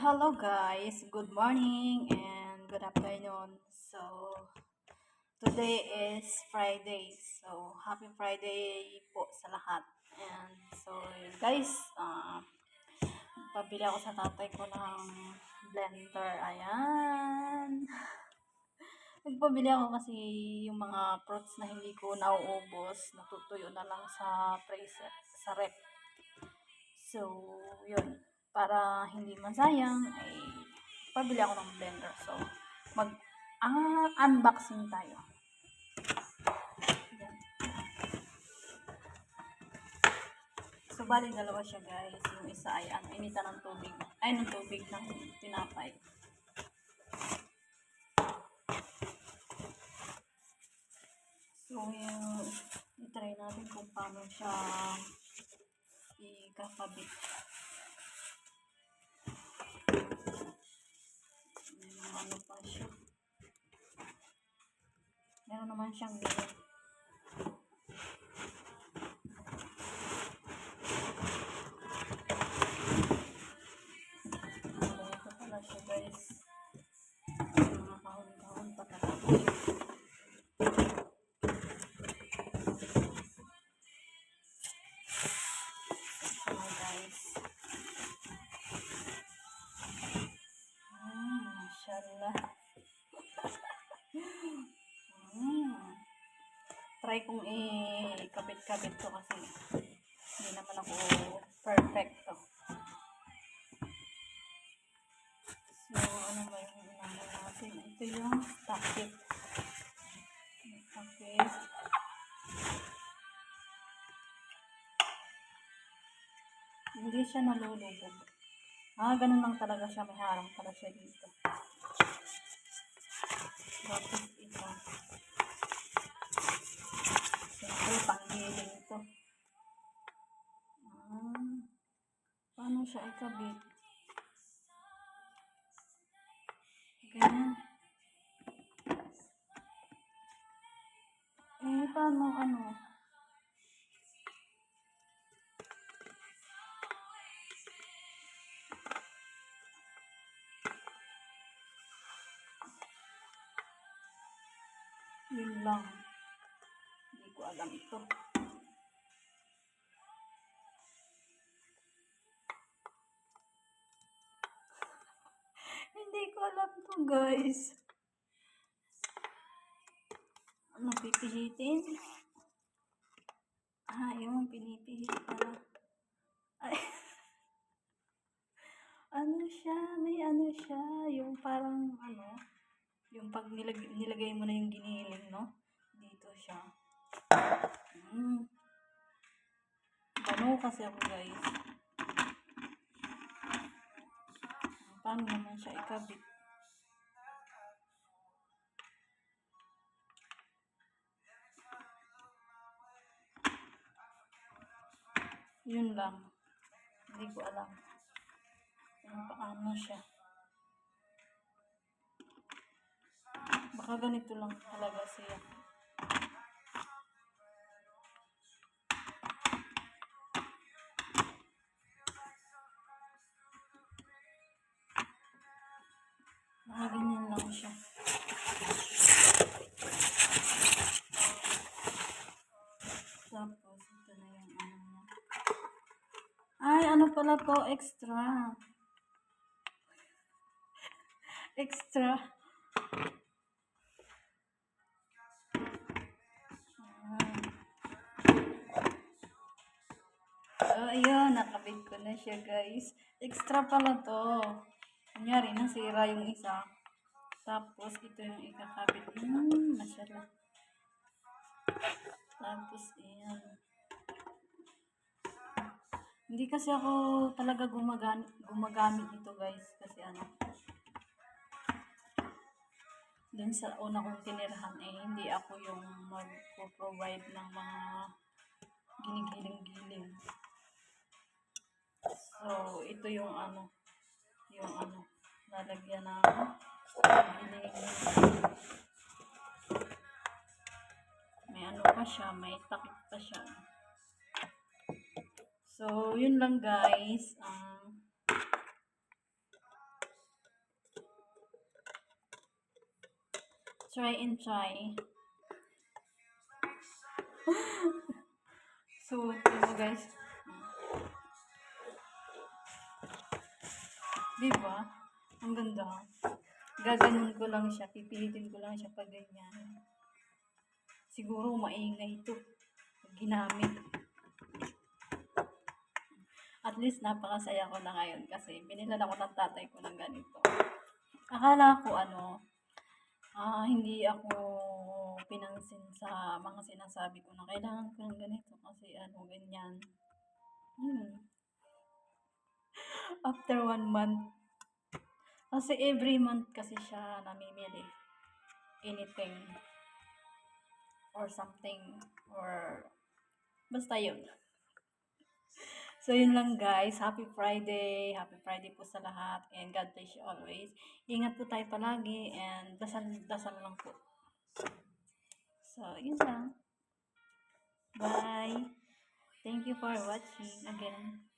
Hello guys, good morning and good afternoon. Today is Friday. Happy Friday po sa lahat. And guys, pabili ako sa tatay ko ng blender. Ayan. Nagpabili ako kasi yung mga fruits na hindi ko nauubos, natutuyo na lang sa freezer, sa rep. So, yun. Para hindi masayang, ay pabili ako ng blender. So, unboxing tayo. Yan. So, bali dalawa siya guys. Yung isa ay initan ng tubig. Ay, ng tubig ng tinapay. So, i-try natin kung paano siya ikakabit. Ano pa siya. Meron naman siyang ganyan. Ito pala siya guys. Mga kahon-kahon pa talaga siya. So guys. Mashallah. Try kong ikabit-kabit to kasi hindi naman ako perfecto. So, ano ba yung inano natin? Ito yung takip. Takip. Hindi siya nalulubog. Ganun lang talaga siya. May harang pala siya dito. Tapos ito. Siyempre, panggiling ito. Paano siya ikabit? Ganyan. Paano ano? Yun lang. Hindi ko alam ito. Hindi ko alam to guys. Ano pipihitin? Yung pinipihit pala. Ay. Ano siya? May ano siya. Yung parang yung pag nilagay mo na yung giniling, no? Dito siya. Ano kasi ako guys. Paano naman siya ikabit? Yun lang. Hindi ko alam. Paano siya. Baka ganito lang talaga siya. Baka ganyan lang siya. Tapos, ito na yung ano niya. Ay, ano pala to? Extra. Extra. So, ayun, nakabit ko na siya, guys. Extra pala to. Kunyari, nasira yung isa. Tapos, ito yung ikakabit. Masyala. Tapos, ayan. Hindi kasi ako talaga gumagamit nito, guys. Kasi dun sa una kong tinirahan, hindi ako yung mag-provide ng mga ginigiling-giling. So, ito yung lalagyan ng giling. May ano pa siya, may takip pa siya. So, yun lang guys. Try and try. So, ano guys, diba? Ang ganda. Gaganon ko lang siya, pipilitin ko lang siya pag ganyan. Siguro maingay ito pag ginamit. At least napakasaya ko na ngayon kasi binilan ako ng tatay ko ng ganito. Akala ko hindi ako pinansin sa mga sinasabi ko na kailangan ko ng ganito kasi ganyan. After 1 month, kasi every month kasi siya namimili. Anything or something or basta yun. So, yun lang guys. Happy Friday. Happy Friday po sa lahat. And God bless you always. Ingat po tayo palagi. And dasal lang po. So, yun lang. Bye. Thank you for watching again.